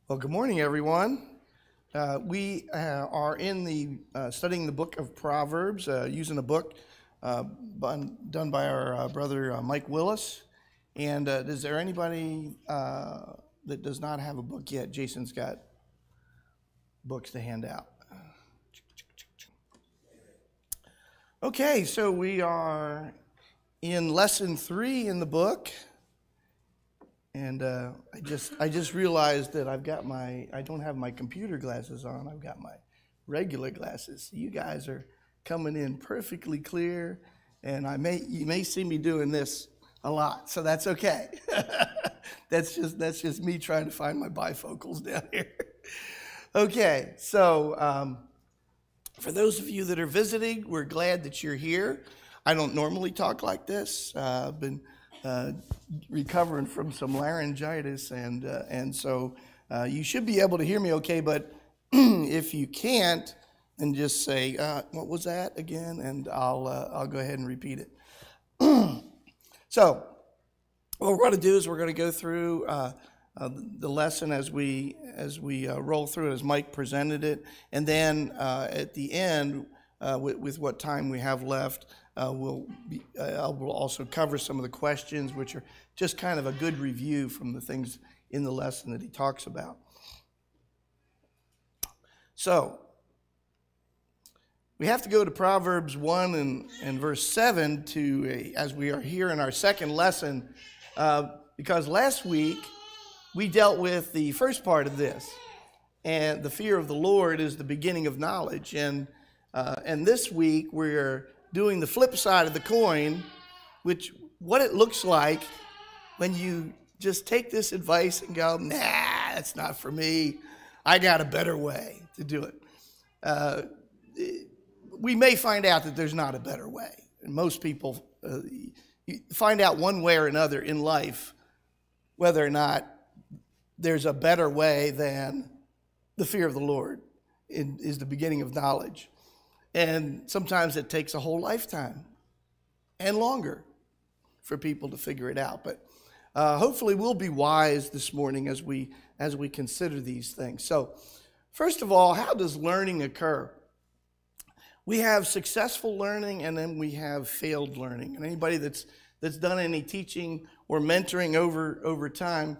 Well, good morning, everyone. We are in the studying the book of Proverbs, using a book done by our brother Mike Willis. And is there anybody that does not have a book yet? Jason's got books to hand out. Okay, so we are in lesson 3 in the book. And I just realized that I don't have my computer glasses on. I've got my regular glasses. You guys are coming in perfectly clear, and you may see me doing this a lot, so that's okay. That's just me trying to find my bifocals down here. Okay, so for those of you that are visiting, we're glad that you're here. I don't normally talk like this. I've been recovering from some laryngitis, and so you should be able to hear me okay, but if you can't, then just say, what was that again? And I'll go ahead and repeat it. So what we're going to do is we're going to go through the lesson as we roll through it, as Mike presented it, and then at the end, with what time we have left, we'll also cover some of the questions, which are just kind of a good review from the things in the lesson that he talks about. So we have to go to Proverbs 1 and verse 7 as we are here in our second lesson, because last week we dealt with the first part of this, and the fear of the Lord is the beginning of knowledge, and this week we're doing the flip side of the coin, what it looks like when you just take this advice and go, nah, that's not for me. I got a better way to do it. We may find out that there's not a better way. And most people find out one way or another in life whether or not there's a better way than the fear of the Lord is the beginning of knowledge. And sometimes it takes a whole lifetime and longer for people to figure it out. But hopefully we'll be wise this morning as we consider these things. So first of all, how does learning occur? We have successful learning, and then we have failed learning. And anybody that's done any teaching or mentoring over time,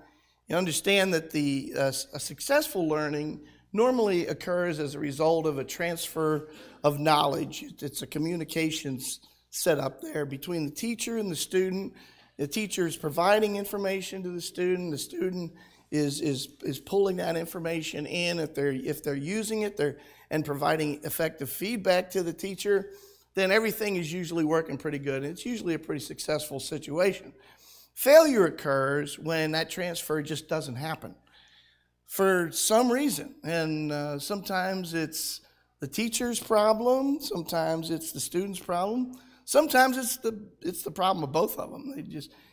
you understand that a successful learning normally occurs as a result of a transfer of knowledge. It's a communications set up there between the teacher and the student. The teacher is providing information to the student is pulling that information in. If they're using it and providing effective feedback to the teacher, then everything is usually working pretty good. It's usually a pretty successful situation. Failure occurs when that transfer just doesn't happen for some reason, and sometimes it's the teacher's problem, sometimes it's the student's problem, sometimes it's the problem of both of them.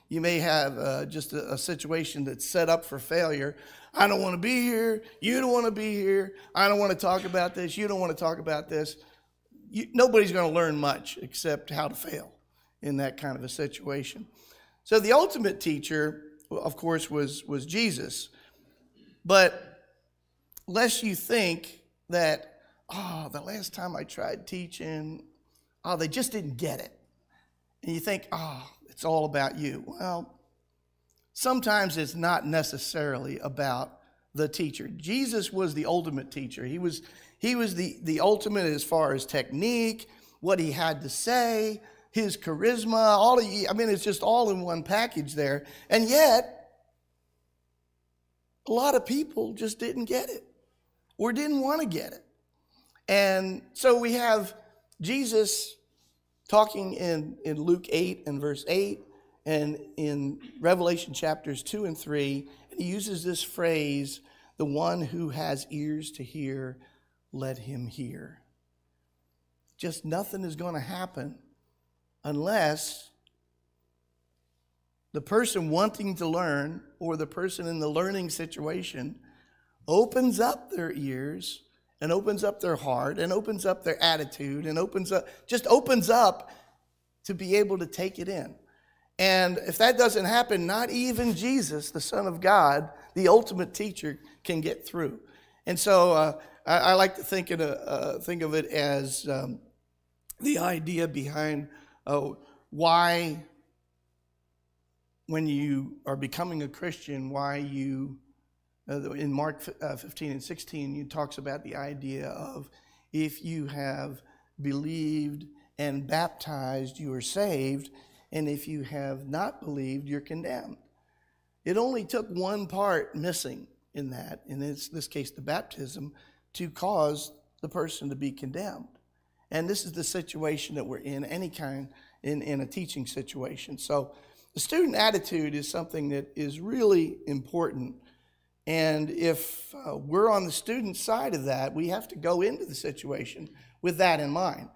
You may have just a situation that's set up for failure. I don't want to be here. You don't want to be here. I don't want to talk about this. You don't want to talk about this. Nobody's going to learn much except how to fail in that kind of a situation. So the ultimate teacher, of course, was Jesus. But lest you think that, the last time I tried teaching, they just didn't get it. And you think, it's all about you. Well, sometimes it's not necessarily about the teacher. Jesus was the ultimate teacher. He was the ultimate as far as technique, what he had to say, his charisma, it's just all in one package there. And yet, a lot of people just didn't get it or didn't want to get it. And so we have Jesus talking in Luke 8 and verse 8 and in Revelation chapters 2 and 3. And he uses this phrase, the one who has ears to hear, let him hear. Just nothing is going to happen unless the person wanting to learn or the person in the learning situation opens up their ears and opens up their heart and opens up their attitude and opens up to be able to take it in. And if that doesn't happen, not even Jesus, the Son of God, the ultimate teacher, can get through. And so I like to think of it as the idea behind why, when you are becoming a Christian, why you, in Mark 15 and 16, it talks about the idea of if you have believed and baptized, you are saved, and if you have not believed, you're condemned. It only took one part missing in that, in this case the baptism, to cause the person to be condemned. And this is the situation that we're in, any kind, in a teaching situation. So the student attitude is something that is really important. And if we're on the student side of that, we have to go into the situation with that in mind.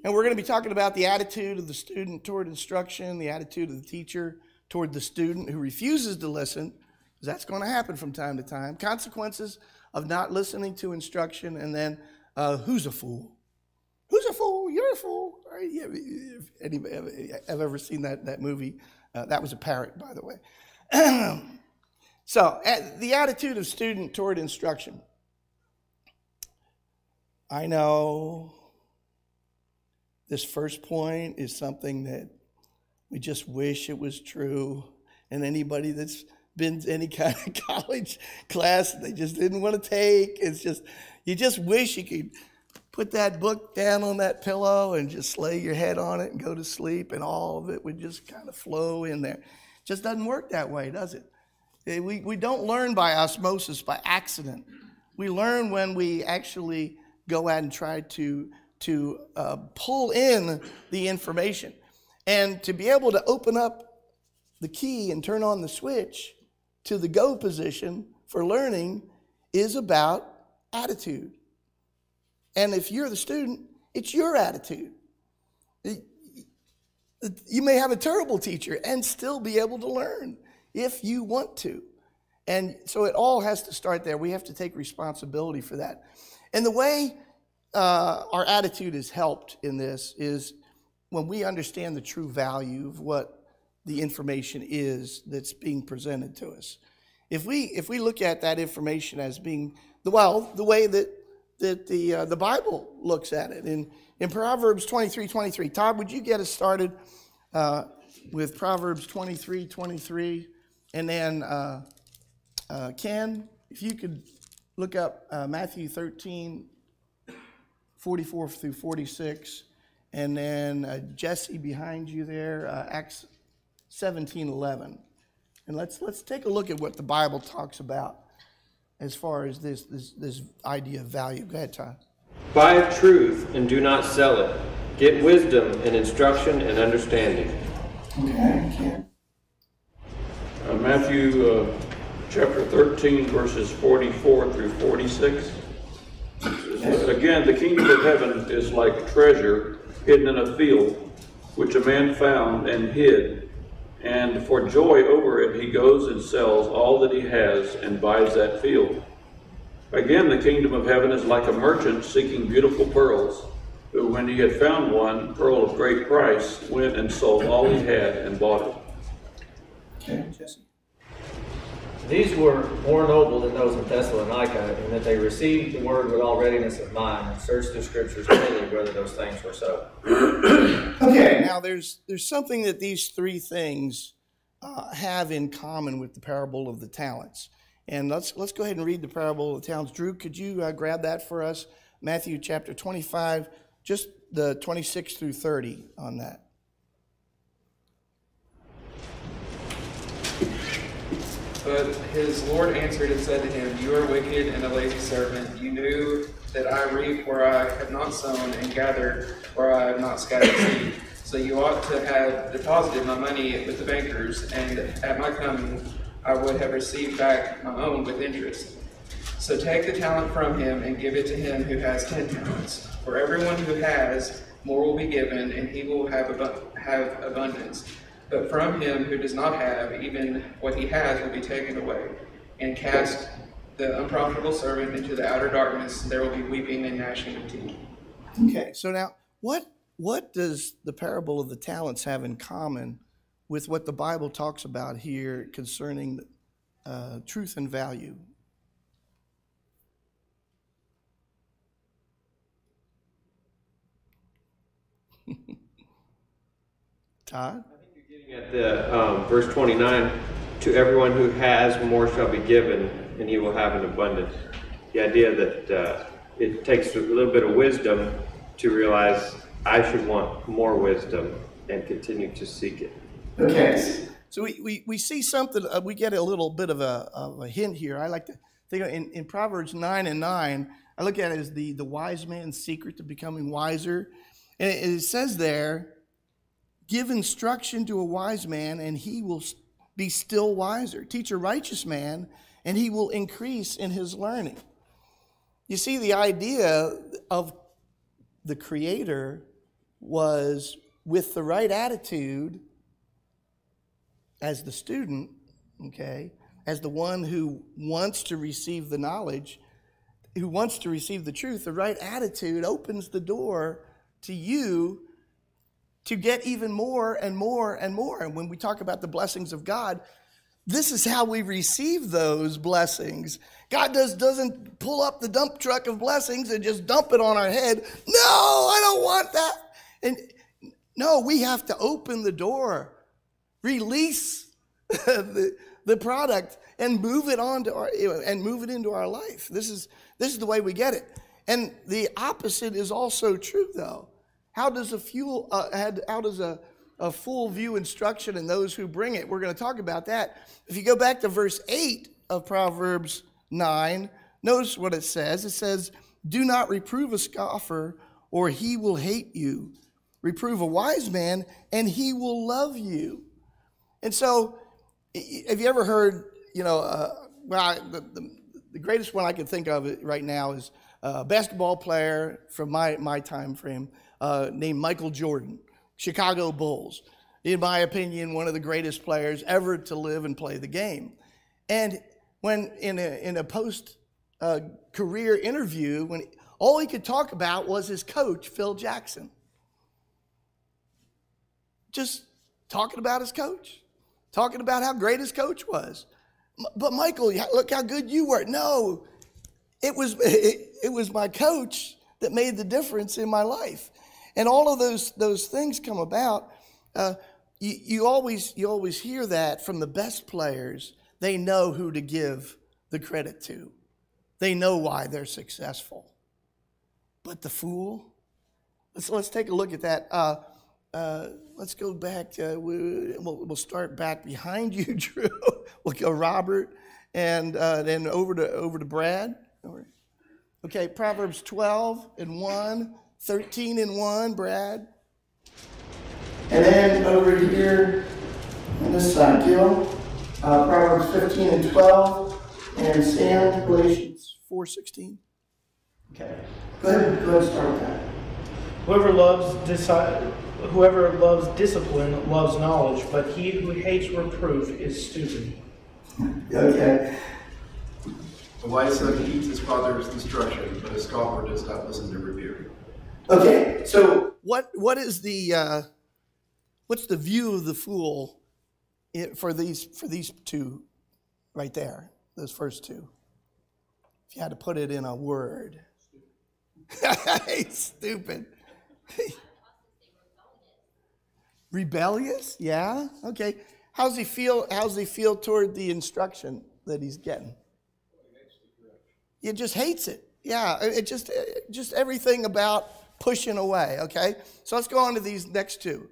And we're going to be talking about the attitude of the student toward instruction, the attitude of the teacher toward the student who refuses to listen, because that's going to happen from time to time, consequences of not listening to instruction, and then who's a fool? Who's a fool? You're a fool. Right? Anybody have ever seen that movie? That was a parrot, by the way. So, the attitude of student toward instruction. I know this first point is something that we just wish it was true. And anybody that's been to any kind of college class they just didn't want to take, it's just, you just wish you could put that book down on that pillow and just lay your head on it and go to sleep, and all of it would just kind of flow in there. It just doesn't work that way, does it? We don't learn by osmosis, by accident. We learn when we actually go out and try to pull in the information. And to be able to open up the key and turn on the switch to the go position for learning is about attitude. And if you're the student, it's your attitude. You may have a terrible teacher and still be able to learn if you want to. And so it all has to start there. We have to take responsibility for that. And the way our attitude is helped in this is when we understand the true value of what the information is that's being presented to us. If we look at that information as being the way that the Bible looks at it. In Proverbs 23:23, Todd, would you get us started with Proverbs 23:23, and then Ken, if you could look up Matthew 13:44 through 46, and then Jesse behind you there, Acts 17:11, and let's take a look at what the Bible talks about as far as this idea of value. Go ahead, Todd. Buy truth and do not sell it. Get wisdom and instruction and understanding. Okay. Matthew chapter 13, verses 44 through 46. Again, the kingdom of heaven is like a treasure hidden in a field, which a man found and hid. And for joy over it, he goes and sells all that he has and buys that field. Again, the kingdom of heaven is like a merchant seeking beautiful pearls, who, when he had found one pearl of great price, went and sold all he had and bought it. Okay, Jesse. These were more noble than those in Thessalonica, in that they received the word with all readiness of mind and searched the scriptures daily whether those things were so. Okay, now there's something that these three things have in common with the parable of the talents. And let's go ahead and read the parable of the talents. Drew, could you grab that for us? Matthew chapter 25, just the 26 through 30 on that. But his Lord answered and said to him, "You are wicked and a lazy servant. You knew that I reap where I have not sown and gather where I have not scattered seed. So you ought to have deposited my money with the bankers, and at my coming I would have received back my own with interest. So take the talent from him and give it to him who has 10 talents. For everyone who has, more will be given, and he will have abundance. But from him who does not have, even what he has will be taken away. And cast the unprofitable servant into the outer darkness. There will be weeping and gnashing of teeth." Okay, so now what does the parable of the talents have in common with what the Bible talks about here concerning truth and value. Todd? I think you're getting at the verse 29, to everyone who has, more shall be given, and he will have an abundance. The idea that it takes a little bit of wisdom to realize I should want more wisdom and continue to seek it. Okay. So we see something, we get a little bit of a hint here. I like to think in Proverbs 9:9, I look at it as the wise man's secret to becoming wiser. And it says there, give instruction to a wise man, and he will be still wiser. Teach a righteous man, and he will increase in his learning. You see, the idea of the Creator was with the right attitude as the student, okay, as the one who wants to receive the knowledge, who wants to receive the truth, the right attitude opens the door to you to get even more and more and more. And when we talk about the blessings of God, this is how we receive those blessings. God doesn't pull up the dump truck of blessings and just dump it on our head. No, I don't want that. And no, we have to open the door, release the product, and move it into our life. This is the way we get it. And the opposite is also true, though. How does a full view instruction and those who bring it? We're going to talk about that. If you go back to verse 8 of Proverbs 9, notice what it says. It says, do not reprove a scoffer, or he will hate you. Reprove a wise man, and he will love you. And so, have you ever heard, the greatest one I can think of right now is a basketball player from my time frame named Michael Jordan, Chicago Bulls. In my opinion, one of the greatest players ever to live and play the game. And when in a post-career interview, when all he could talk about was his coach, Phil Jackson. Just talking about his coach, talking about how great his coach was. But Michael, look how good you were. No, it was my coach that made the difference in my life. And all of those things come about. You always hear that from the best players. They know who to give the credit to. They know why they're successful. But the fool, let's take a look at that. Let's go back. We'll start back behind you, Drew. We'll go Robert, and then over to Brad. Okay, Proverbs 12:1, 13:1, Brad. And then over here on this side, Gil, Proverbs 15:12, and Sam, Galatians 4:16. Okay, go ahead and start with that. Whoever loves discipline loves knowledge, but he who hates reproof is stupid. Okay. A wise son heeds his father's instruction, but a scoffer does not listen to rebuke. Okay, so what is what's the view of the fool for these two right there, those first two? If you had to put it in a word. Stupid. Rebellious? Yeah. Okay. How's he feel toward the instruction that he's getting? He just hates it. Yeah. It just everything about pushing away. Okay. So let's go on to these next two.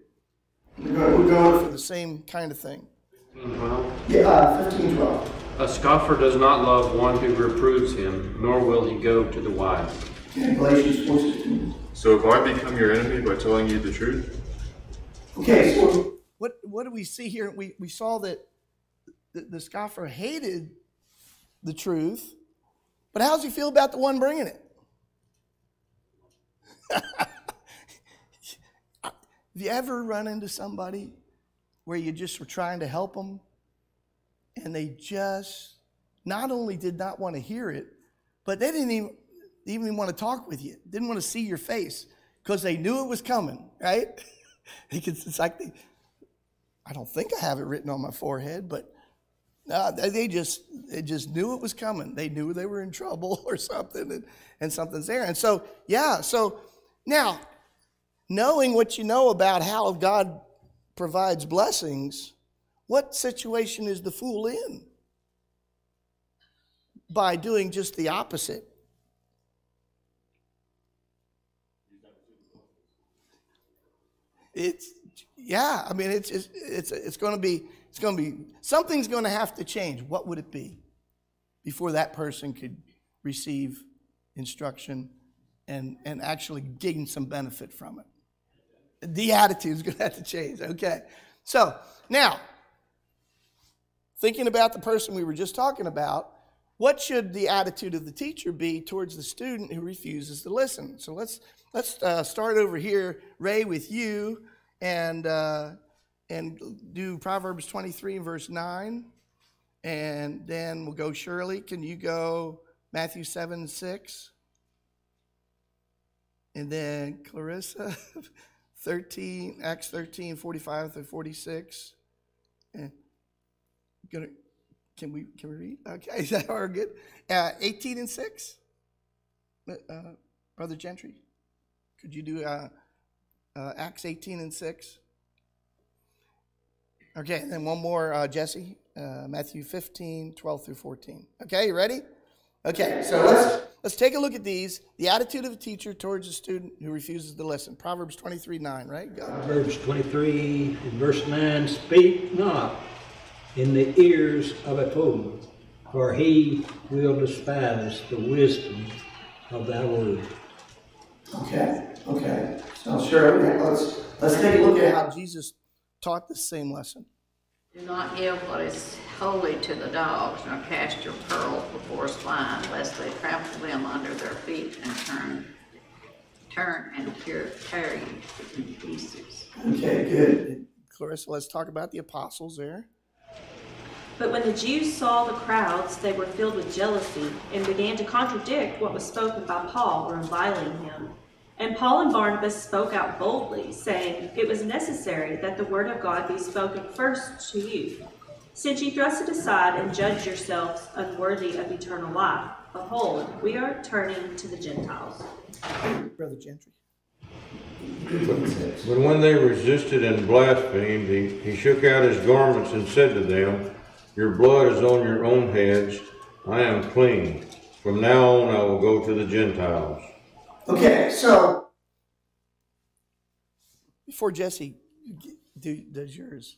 We're going for the same kind of thing. 15:12. Yeah. 15:12. A scoffer does not love one who reproves him, nor will he go to the wise. Okay, Galatians 4:16. So if I become your enemy by telling you the truth? Okay, so what do we see here? We saw that the scoffer hated the truth, but how does he feel about the one bringing it? Have you ever run into somebody where you just were trying to help them, and they just not only did not want to hear it, but they didn't even want to talk with you, didn't want to see your face because they knew it was coming, right? It's like I don't think I have it written on my forehead, but they just knew it was coming. They knew they were in trouble or something, and something's there. And so, yeah, so now, knowing what you know about how God provides blessings, what situation is the fool in by doing just the opposite? It's going to be something's going to have to change. What would it be before that person could receive instruction and actually gain some benefit from it? The attitude is going to have to change. Okay. So now, thinking about the person we were just talking about, what should the attitude of the teacher be towards the student who refuses to listen? So let's start over here, Ray, with you, and do Proverbs 23 and verse 9, and then we'll go Shirley. Can you go Matthew 7:6, and then Clarissa 13 Acts 13:45 through 46. And can we read? Okay, is that all good? 18 and 6, Brother Gentry. Could you do Acts 18 and 6? Okay, and then one more, Jesse. Matthew 15:12 through 14. Okay, you ready? Okay, so let's take a look at these. The attitude of a teacher towards a student who refuses to listen. Proverbs 23:9, right? Go. Proverbs 23 and verse 9, speak not in the ears of a fool, for he will despise the wisdom of thy word. Okay. So sure, let's take a look at how Jesus taught the same lesson. Do not give what is holy to the dogs, nor cast your pearls before swine, lest they trample them under their feet and turn and tear you in pieces. Okay, good. Clarissa, let's talk about the apostles there. But when the Jews saw the crowds, they were filled with jealousy and began to contradict what was spoken by Paul, reviling him. And Paul and Barnabas spoke out boldly, saying, it was necessary that the word of God be spoken first to you. Since ye thrust it aside and judge yourselves unworthy of eternal life, behold, we are turning to the Gentiles. Brother Gentry. But when they resisted and blasphemed, he shook out his garments and said to them, your blood is on your own heads. I am clean. From now on I will go to the Gentiles. Okay, so before Jesse does yours,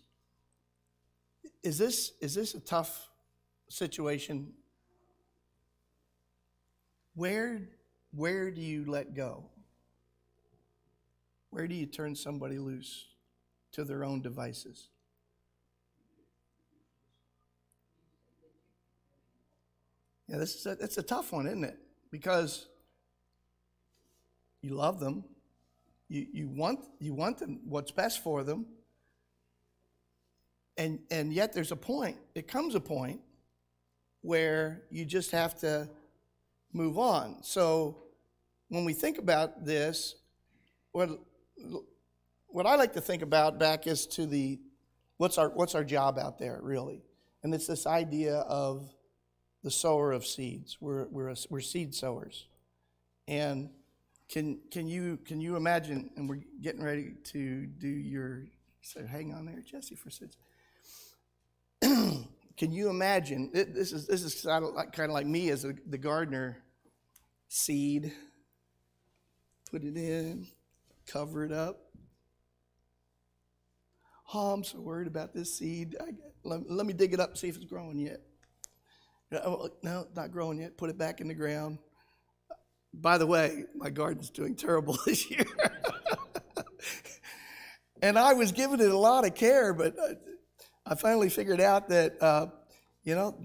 is this a tough situation? Where do you let go? Where do you turn somebody loose to their own devices? Yeah, it's a tough one, isn't it? Because you love them, you want them what's best for them, and yet there's a point. It comes a point where you just have to move on. So when we think about this, what I like to think about back is to what's our job out there really, and it's this idea of the sower of seeds. We're seed sowers, and can you imagine? And we're getting ready to do your. So hang on there, Jesse, for seeds. Can you imagine? This is kind of like me as the gardener. Seed, put it in, cover it up. Oh, I'm so worried about this seed. Let me dig it up and see if it's growing yet. No, not growing yet. Put it back in the ground. By the way, my garden's doing terrible this year. And I was giving it a lot of care, but I finally figured out that,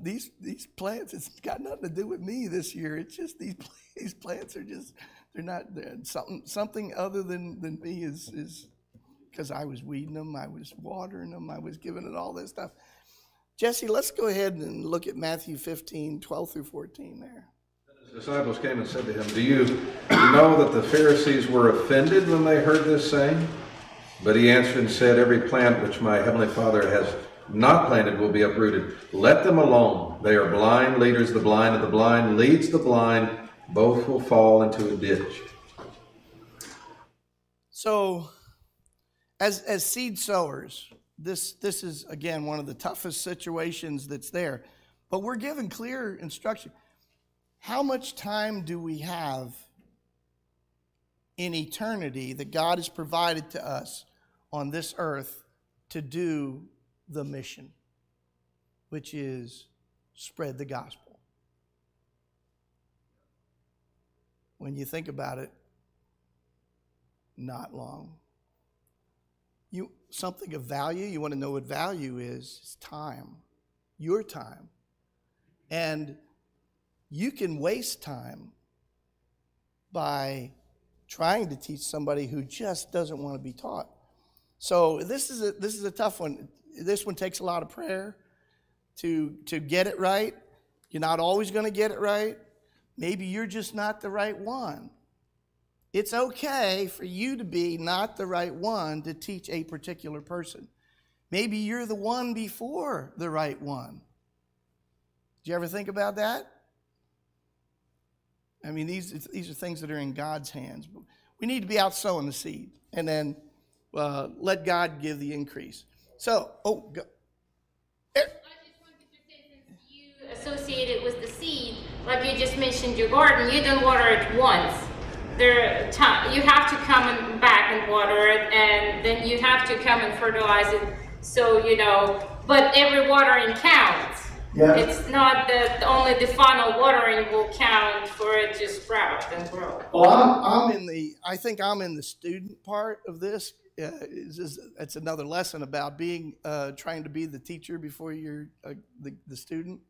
these plants, it's got nothing to do with me this year. It's just these plants are just, they're something other than me is because I was weeding them, I was watering them, I was giving it all this stuff. Jesse, let's go ahead and look at Matthew 15:12 through 14 there. His disciples came and said to him, do you know that the Pharisees were offended when they heard this saying? But he answered and said, every plant which my heavenly Father has not planted will be uprooted. Let them alone. They are blind leaders. The blind of the blind leads the blind. Both will fall into a ditch. So, as seed sowers, this is, again, one of the toughest situations that's there. But we're given clear instruction. How much time do we have in eternity that God has provided to us on this earth to do the mission, which is spread the gospel? When you think about it, not long. Something of value, you want to know what value is, it's time, your time. And you can waste time by trying to teach somebody who just doesn't want to be taught. So this is a tough one. This one takes a lot of prayer to get it right. You're not always going to get it right. Maybe you're just not the right one. It's okay for you to be not the right one to teach a particular person. Maybe you're the one before the right one. Did you ever think about that? I mean, these are things that are in God's hands. We need to be out sowing the seed and then let God give the increase. So, go. I just wanted to say, since you associated with the seed, like you just mentioned your garden, you don't water it once. You have to come back and water it, and then you have to come and fertilize it. So, but every watering counts. Yeah. It's not that only the final watering will count for it to sprout and grow. Well, I think I'm in the student part of this. It's another lesson about being trying to be the teacher before you're the student.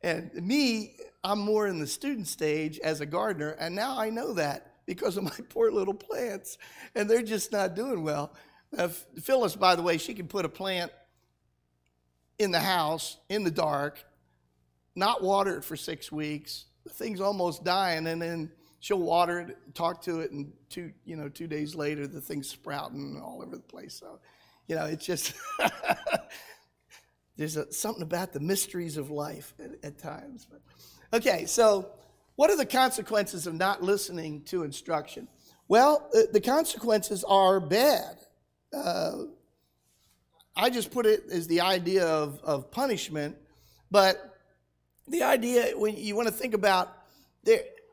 And me, I'm more in the student stage as a gardener, and now I know that because of my poor little plants, and they're just not doing well. Phyllis, by the way, she can put a plant in the house, in the dark, not water it for 6 weeks. The thing's almost dying, and then she'll water it, talk to it, and 2 days later, the thing's sprouting all over the place. So, it's just... There's something about the mysteries of life at times. Okay, so what are the consequences of not listening to instruction? Well, the consequences are bad. I just put it as the idea of punishment, but the idea, when you want to think about,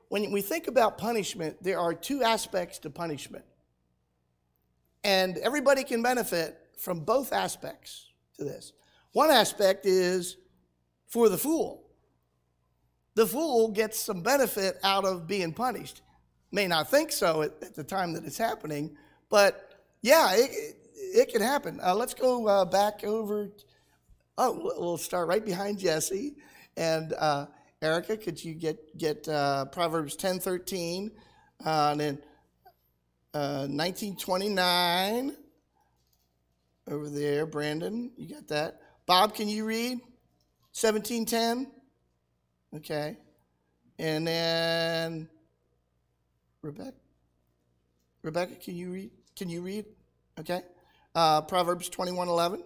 when we think about punishment, there are two aspects to punishment. And everybody can benefit from both aspects to this. One aspect is for the fool. The fool gets some benefit out of being punished. May not think so at the time that it's happening, but yeah, it can happen. Let's go back over. We'll start right behind Jesse. And Erica, could you get Proverbs 10:13, and then 19:29 over there. Brandon, you got that? Bob, can you read 17:10? Okay. And then Rebecca, can you read? Okay. Proverbs 21:11.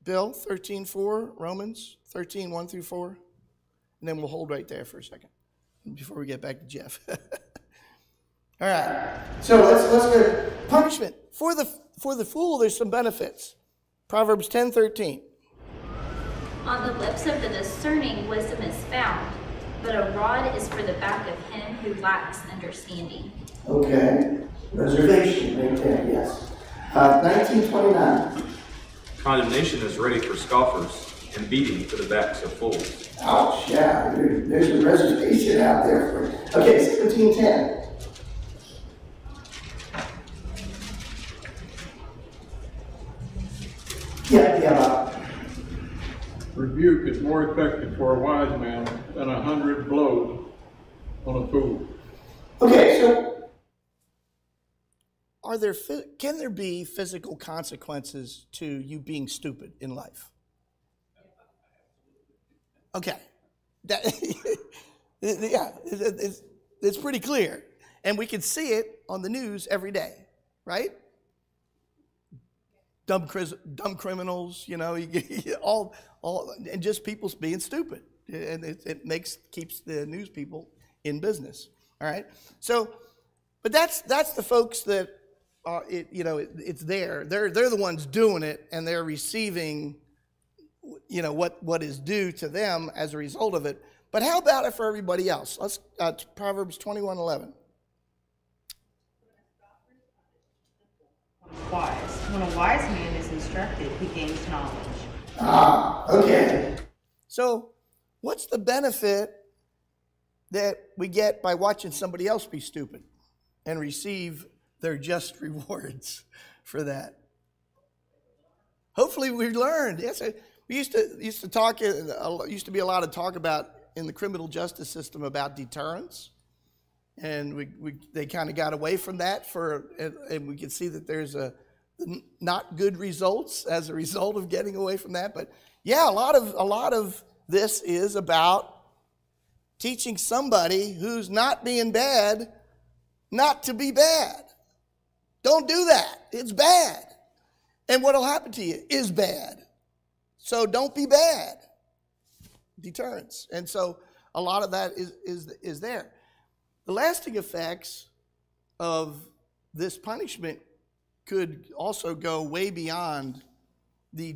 Bill, 13:4. Romans 13:1 through 4. And then we'll hold right there for a second before we get back to Jeff. All right. So let's go. Punishment. For the fool, there's some benefits. Proverbs 10:13. On the lips of the discerning, wisdom is found, but a rod is for the back of him who lacks understanding. Okay. Reservation right there, yes. 19:29. Condemnation is ready for scoffers, and beating for the backs of fools. Ouch, yeah. There's a reservation out there for it. Okay, 17:10. Yeah. Rebuke is more effective for a wise man than 100 blows on a fool. Okay, so can there be physical consequences to you being stupid in life? Okay, yeah, it's pretty clear. And we can see it on the news every day, right? Dumb criminals, you know, all, and just people being stupid. And it keeps the news people in business, all right? So, but that's the folks that, it's there. They're the ones doing it, and they're receiving, what is due to them as a result of it. But how about it for everybody else? Let's Proverbs 21:11. Wise. When a wise man is instructed, he gains knowledge. Okay. So, what's the benefit that we get by watching somebody else be stupid and receive their just rewards for that? Hopefully, we learned. Yes, we used to talk. Used to be a lot of talk about in the criminal justice system about deterrence. And they kind of got away from that and we can see that there's not good results as a result of getting away from that. But yeah, a lot of this is about teaching somebody who's not being bad not to be bad. Don't do that. It's bad. And what'll happen to you is bad. So don't be bad. Deterrence. And so a lot of that is there. The lasting effects of this punishment could also go way beyond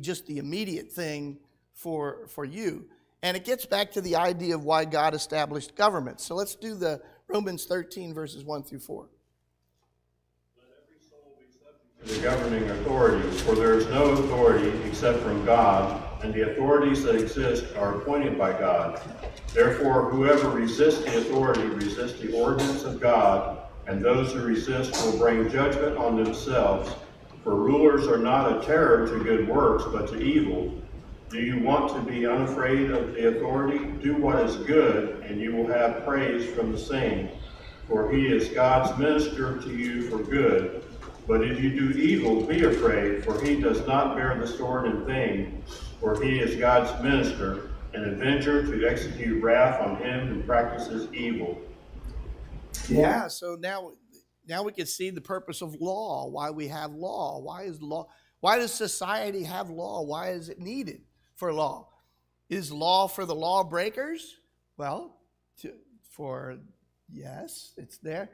just the immediate thing for you. And it gets back to the idea of why God established government. So let's do the Romans 13, verses 1 through 4. The governing authorities, for there is no authority except from God, and the authorities that exist are appointed by God. Therefore, whoever resists the authority resists the ordinance of God, and those who resist will bring judgment on themselves. For rulers are not a terror to good works, but to evil. Do you want to be unafraid of the authority? Do what is good, and you will have praise from the same. For he is God's minister to you for good. But if you do evil, be afraid, for he does not bear the sword in vain, for he is God's minister, an avenger to execute wrath on him who practices evil. Yeah, so now we can see the purpose of law, why we have law. Why does society have law? Why is it needed for law? Is law for the lawbreakers? Well, yes, it's there.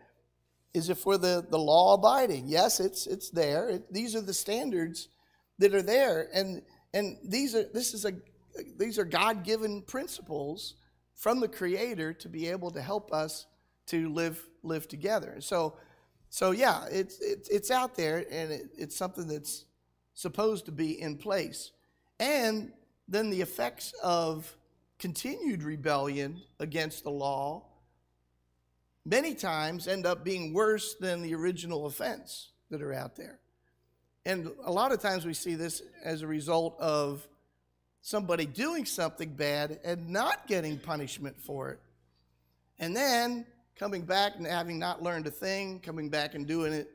Is it for the law abiding? Yes, it's there. These are the standards that are there, and these are God-given principles from the Creator to be able to help us to live together. So yeah, it's out there, and it's something that's supposed to be in place. And then the effects of continued rebellion against the law many times end up being worse than the original offense that are out there. And a lot of times we see this as a result of somebody doing something bad and not getting punishment for it. And then coming back and having not learned a thing, coming back and doing it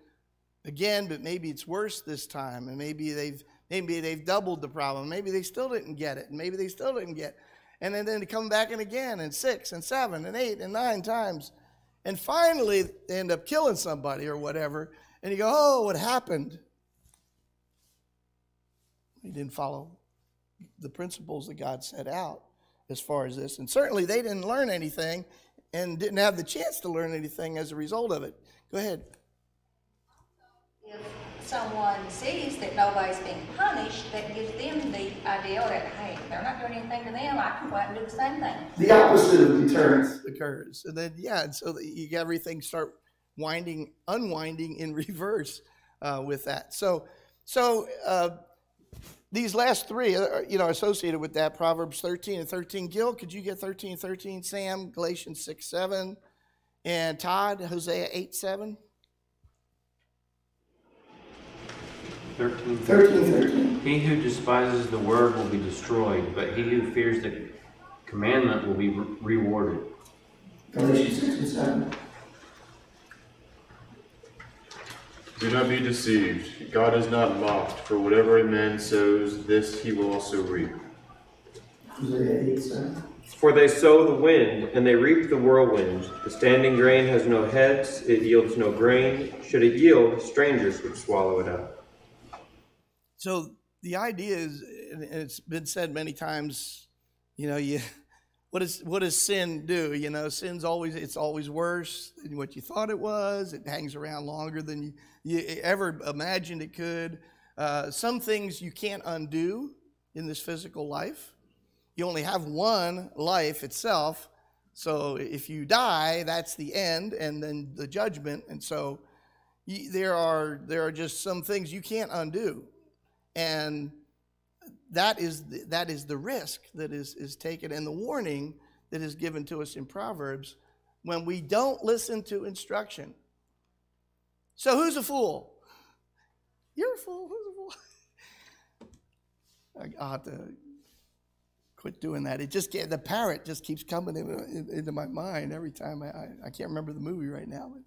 again, but maybe it's worse this time, and maybe they've doubled the problem. Maybe they still didn't get it, and maybe they still didn't get it. And then they come back and again, and 6 and 7 and 8 and 9 times. And finally, they end up killing somebody or whatever. And you go, oh, what happened? He didn't follow the principles that God set out as far as this. And certainly they didn't learn anything and didn't have the chance to learn anything as a result of it. Go ahead. If someone sees that nobody's being punished, that gives them the idea that, hey, they're not doing anything to them, I can go out and do the same thing. The opposite of deterrence occurs. And then, and so you get everything start unwinding in reverse with that. So these last three are associated with that, Proverbs 13 and 13. Gil, could you get 13:13? Sam, Galatians 6:7. And Todd, Hosea 8:7. 13:13. He who despises the word will be destroyed, but he who fears the commandment will be rewarded. Galatians 6:7. Do not be deceived. God is not mocked, for whatever a man sows, this he will also reap. For they sow the wind, and they reap the whirlwind. The standing grain has no heads, it yields no grain. Should it yield, strangers would swallow it up. So the idea is, and it's been said many times, what does sin do? Sin's always worse than what you thought it was. It hangs around longer than you ever imagined it could. Some things you can't undo in this physical life. You only have one life itself. So if you die, that's the end, and then the judgment. And so there are just some things you can't undo, and that is the risk that is taken, and the warning that is given to us in Proverbs when we don't listen to instruction. So who's a fool? You're a fool. Who's a fool? I'll have to quit doing that. The parrot just keeps coming into my mind every time. I can't remember the movie right now, but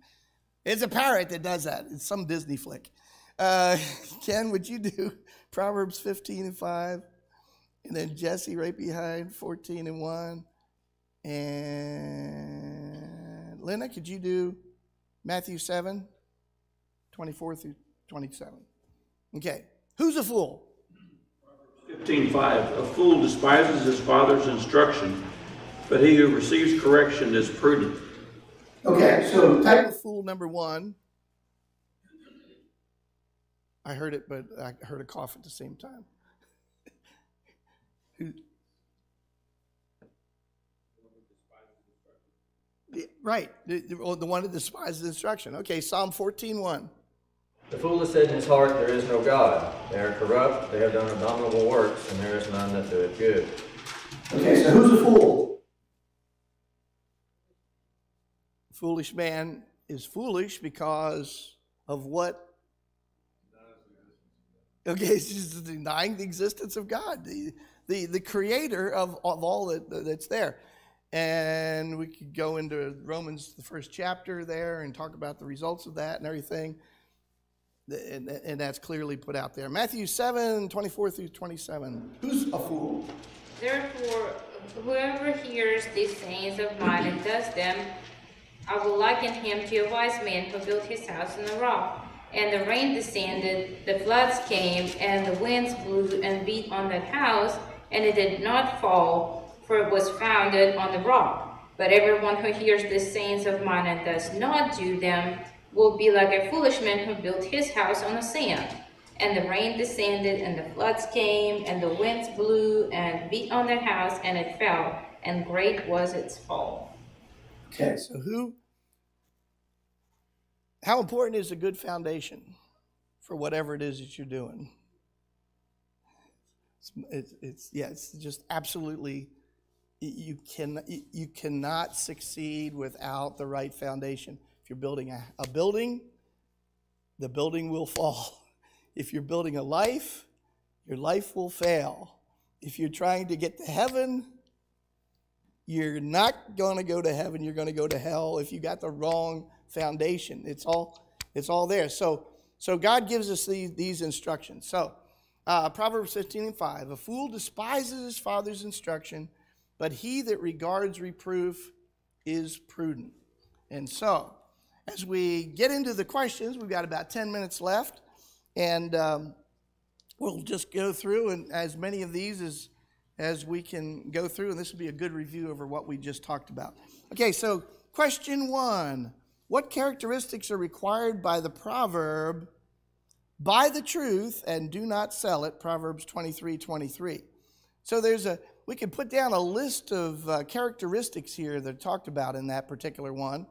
it's a parrot that does that. It's some Disney flick. Ken, would you do Proverbs 15:5, and then Jesse right behind 14:1, and Lena, could you do Matthew 7:24-27? Okay, who's a fool? 15:5. A fool despises his father's instruction, but he who receives correction is prudent. Okay, so type of fool number one. I heard it, but I heard a cough at the same time. Right, the one that despises instruction. Okay, Psalm 14:1. The fool has said in his heart, there is no God. They are corrupt, they have done abominable works, and there is none that doeth good. Okay, so who's a fool? Foolish man is foolish because of what? Okay, it's just denying the existence of God, the creator of all that's there. And we could go into Romans, the first chapter there, and talk about the results of that and everything. And that's clearly put out there. Matthew 7:24-27. Who's a fool? Therefore, whoever hears these sayings of mine and does them, I will liken him to a wise man who built his house on a rock. And the rain descended, the floods came, and the winds blew and beat on that house, and it did not fall, for it was founded on the rock. But everyone who hears these sayings of mine and does not do them will be like a foolish man who built his house on the sand. And the rain descended, and the floods came, and the winds blew and beat on that house, and it fell, and great was its fall. Okay, so how important is a good foundation for whatever it is that you're doing? It's just absolutely, you cannot succeed without the right foundation. If you're building a building, the building will fall. If you're building a life, your life will fail. If you're trying to get to heaven, you're not going to go to heaven, you're going to go to hell if you got the wrong foundation. It's all there. So God gives us these instructions. So Proverbs 15:5, a fool despises his father's instruction, but he that regards reproof is prudent. And so, as we get into the questions, we've got about 10 minutes left, and we'll just go through and as many of these as we can go through, and this will be a good review over what we just talked about. Okay, so question 1. What characteristics are required by the proverb, buy the truth and do not sell it, Proverbs 23:23. So we can put down a list of characteristics here that are talked about in that particular one.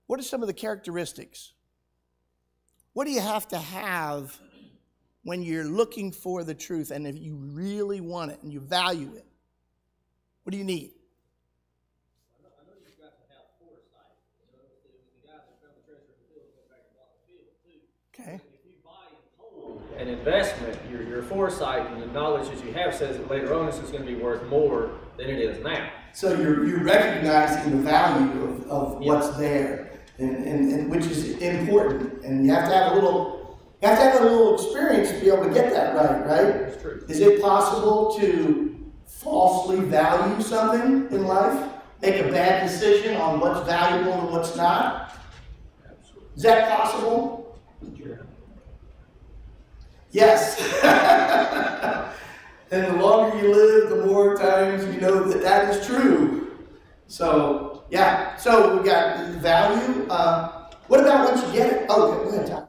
What are some of the characteristics? What do you have to have when you're looking for the truth and if you really want it and you value it? What do you need? Okay. If you buy an investment, your foresight and the knowledge that you have says that later on this is going to be worth more than it is now. So you're recognizing the value of what's there, and which is important. And you have to have a little experience to be able to get that right. That's true. Is it possible to falsely value something in life, make a bad decision on what's valuable and what's not? Is that possible? Yes. And the longer you live, the more times you know that that is true. So, yeah. So we got value. What about once you get it? Oh, go ahead, Tom.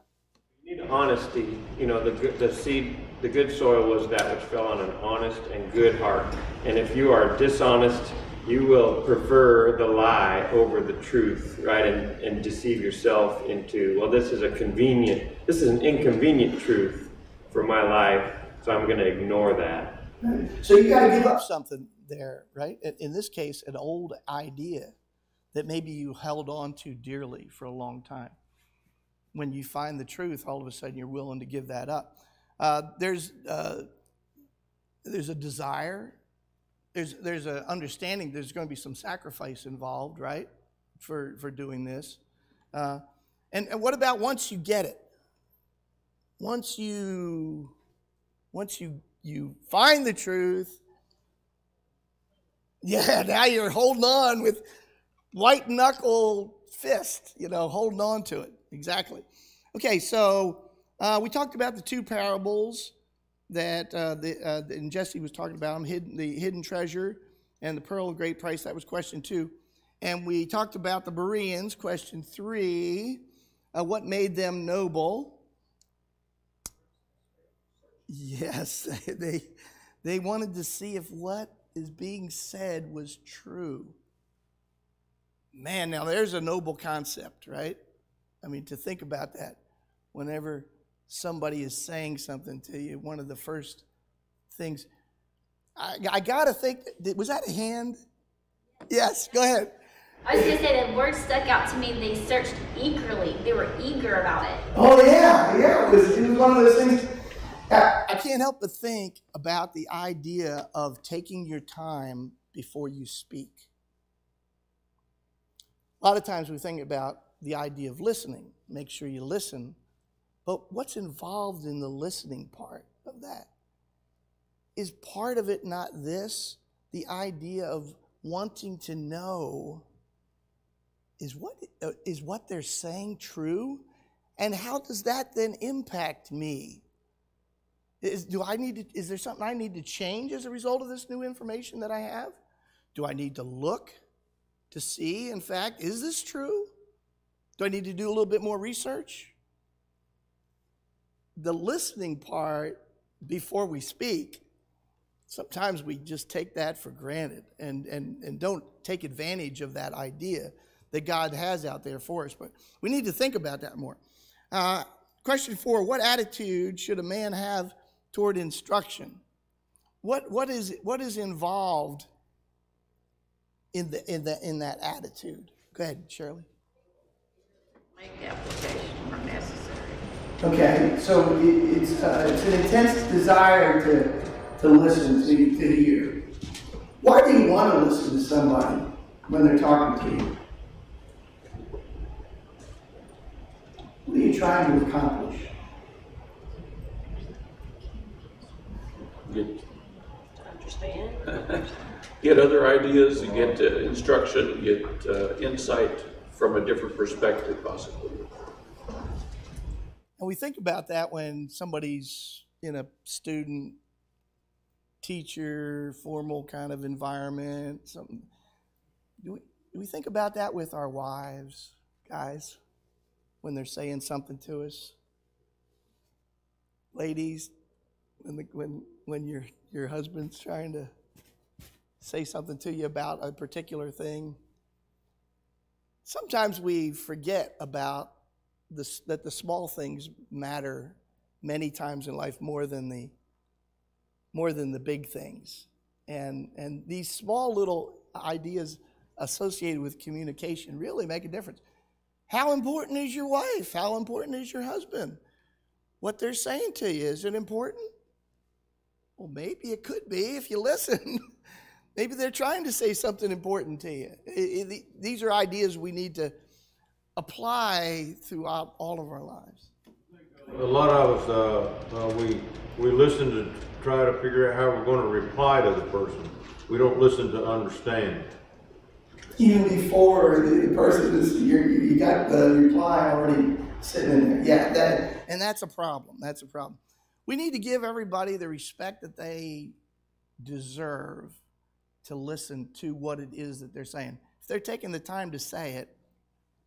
You need honesty. You know, the seed, the good soil was that which fell on an honest and good heart. And if you are dishonest, you will prefer the lie over the truth, right? And deceive yourself into, well, this is an inconvenient truth for my life, so I'm going to ignore that. So you got to give up something there, right? In this case, an old idea that maybe you held on to dearly for a long time. When you find the truth, all of a sudden you're willing to give that up. There's a desire. There's an understanding there's going to be some sacrifice involved, right, for doing this. And what about once you get it? Once you find the truth, yeah, now you're holding on with white knuckle fist, holding on to it. Exactly. Okay, so we talked about the two parables that and Jesse was talking about them, the hidden treasure and the pearl of great price. That was question 2. And we talked about the Bereans, question 3, what made them noble. Yes, they wanted to see if what is being said was true. Man, now there's a noble concept, right? I mean, to think about that. Whenever somebody is saying something to you, one of the first things, I got to think, was that a hand? Yes, go ahead. I was going to say the word stuck out to me. They searched eagerly. They were eager about it. Oh, yeah. It was one of those things. I can't help but think about the idea of taking your time before you speak. A lot of times we think about the idea of listening. Make sure you listen. But what's involved in the listening part of that? Is part of it not this? The idea of wanting to know, is what they're saying true? And how does that then impact me? Is there something I need to change as a result of this new information that I have? Do I need to look to see, in fact, is this true? Do I need to do a little bit more research? The listening part before we speak, sometimes we just take that for granted and don't take advantage of that idea that God has out there for us. But we need to think about that more. Question 4, what attitude should a man have toward instruction? What is involved in that attitude? Go ahead, Shirley. Make application where necessary. Okay, so it's an intense desire to listen, to hear. Why do you want to listen to somebody when they're talking to you? What are you trying to accomplish? Get other ideas, and get instruction, get insight from a different perspective, possibly. And we think about that when somebody's in a student, teacher, formal kind of environment. Something. Do we think about that with our wives, guys, when they're saying something to us? Ladies, when your husband's trying to say something to you about a particular thing, sometimes we forget about that the small things matter many times in life more than the big things. And these small little ideas associated with communication really make a difference. How important is your wife? How important is your husband? What they're saying to you, is it important? Well, maybe it could be if you listen. Maybe they're trying to say something important to you. These are ideas we need to apply throughout all of our lives. A lot of us, we listen to try to figure out how we're going to reply to the person. We don't listen to understand. Even before the person is, you got the reply already sitting in there. Yeah, and that's a problem. That's a problem. We need to give everybody the respect that they deserve to listen to what it is that they're saying. If they're taking the time to say it,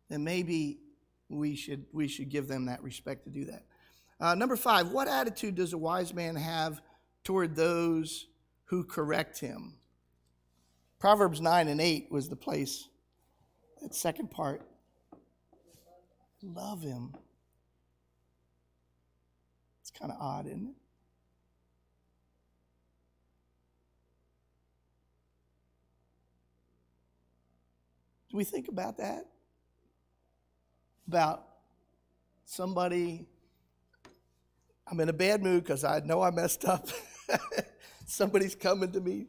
then maybe we should give them that respect to do that. Number 5, what attitude does a wise man have toward those who correct him? Proverbs 9 and 8 was the place. That second part. Love him. It's kind of odd, isn't it? Do we think about that? About somebody, I'm in a bad mood because I know I messed up. Somebody's coming to me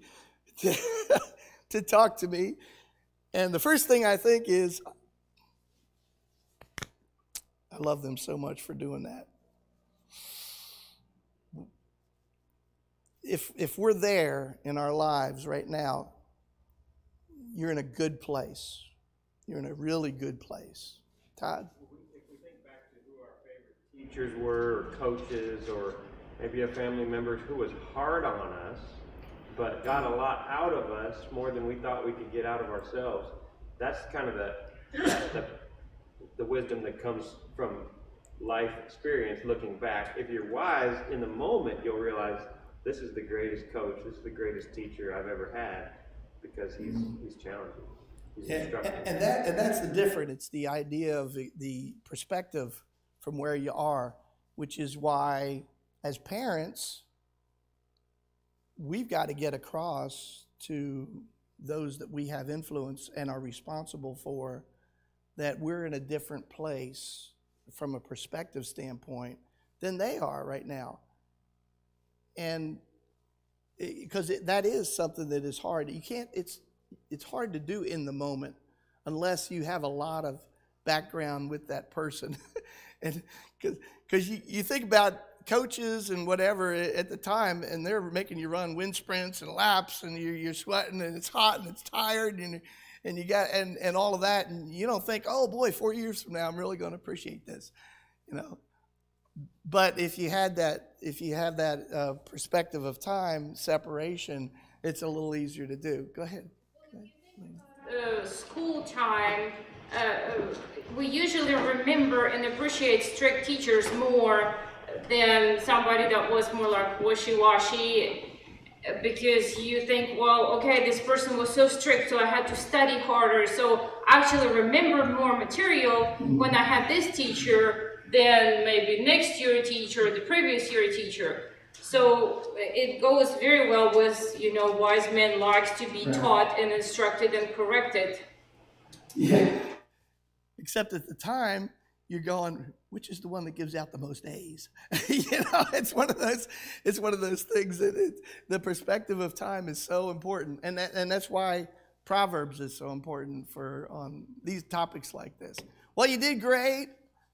to talk to me. And the first thing I think is, I love them so much for doing that. If we're there in our lives right now, you're in a good place. You're in a really good place. Todd? If we think back to who our favorite teachers were, or coaches, or maybe a family member who was hard on us, but got a lot out of us, more than we thought we could get out of ourselves. That's kind of the wisdom that comes from life experience, looking back. If you're wise, in the moment, you'll realize this is the greatest coach, this is the greatest teacher I've ever had, because he's challenging. And that's the difference. It's the idea of the perspective from where you are, which is why, as parents, we've got to get across to those that we have influence and are responsible for that we're in a different place from a perspective standpoint than they are right now. And because that is something that is hard. You can't, it's hard to do in the moment unless you have a lot of background with that person. And because you think about coaches and whatever at the time, and they're making you run wind sprints and laps, and you're sweating, and it's hot, and it's tired, and you got and all of that, and you don't think, oh boy, 4 years from now I'm really going to appreciate this, you know. But if you have that perspective of time separation, it's a little easier to do. Go ahead. School time, we usually remember and appreciate strict teachers more than somebody that was more like wishy-washy, because you think, well, okay, this person was so strict, so I had to study harder, so I actually remembered more material when I had this teacher than maybe next year teacher or the previous year teacher. So it goes very well with, you know, wise men likes to be taught and instructed and corrected. Yeah. Except at the time, you're going, which is the one that gives out the most A's? You know, it's one of those things that the perspective of time is so important, and that's why Proverbs is so important on these topics like this. Well, you did great,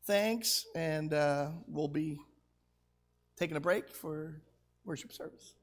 thanks, and we'll be taking a break for worship service.